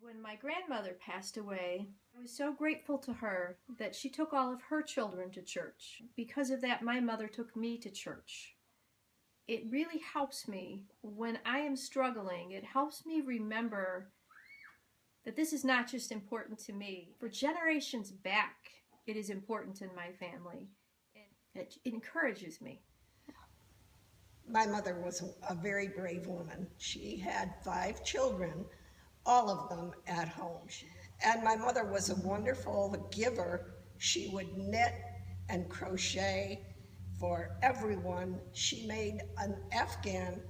When my grandmother passed away, I was so grateful to her that she took all of her children to church. Because of that, my mother took me to church. It really helps me when I am struggling. It helps me remember that this is not just important to me. For generations back, it is important in my family. It encourages me. My mother was a very brave woman. She had 5 children, all of them at home. And my mother was a wonderful giver. She would knit and crochet for everyone. She made an Afghan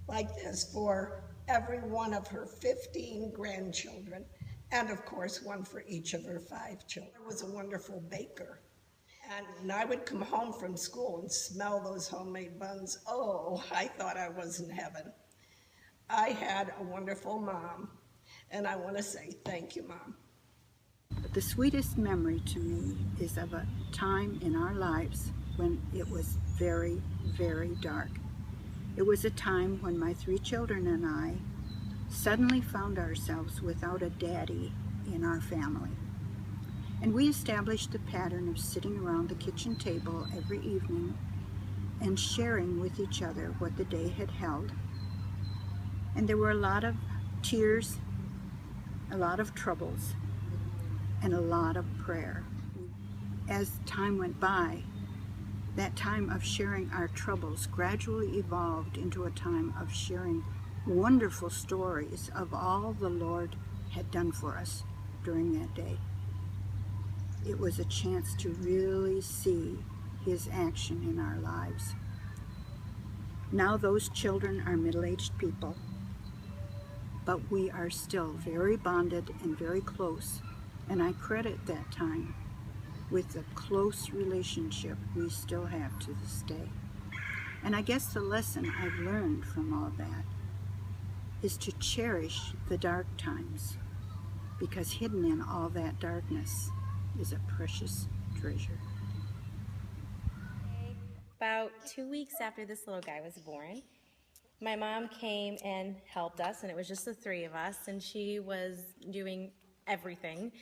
like this for every one of her 15 grandchildren, and of course, one for each of her 5 children. She was a wonderful baker. And I would come home from school and smell those homemade buns. Oh, I thought I was in heaven. I had a wonderful mom, and I want to say thank you, Mom. The sweetest memory to me is of a time in our lives when it was very, very dark. It was a time when my 3 children and I suddenly found ourselves without a daddy in our family. And we established the pattern of sitting around the kitchen table every evening and sharing with each other what the day had held. And there were a lot of tears, a lot of troubles, and a lot of prayer. As time went by, that time of sharing our troubles gradually evolved into a time of sharing wonderful stories of all the Lord had done for us during that day. It was a chance to really see His action in our lives. Now those children are middle-aged people, but we are still very bonded and very close, and I credit that time with the close relationship we still have to this day. And I guess the lesson I've learned from all that is to cherish the dark times, because hidden in all that darkness is a precious treasure. About 2 weeks after this little guy was born, my mom came and helped us, and it was just the 3 of us, and she was doing everything.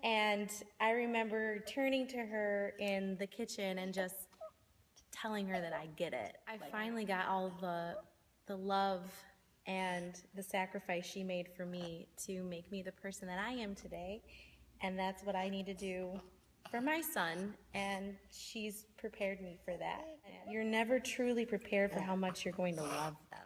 And I remember turning to her in the kitchen and just telling her that I get it. I finally got all the love and the sacrifice she made for me to make me the person that I am today. And that's what I need to do for my son, and she's prepared me for that. You're never truly prepared for how much you're going to love them.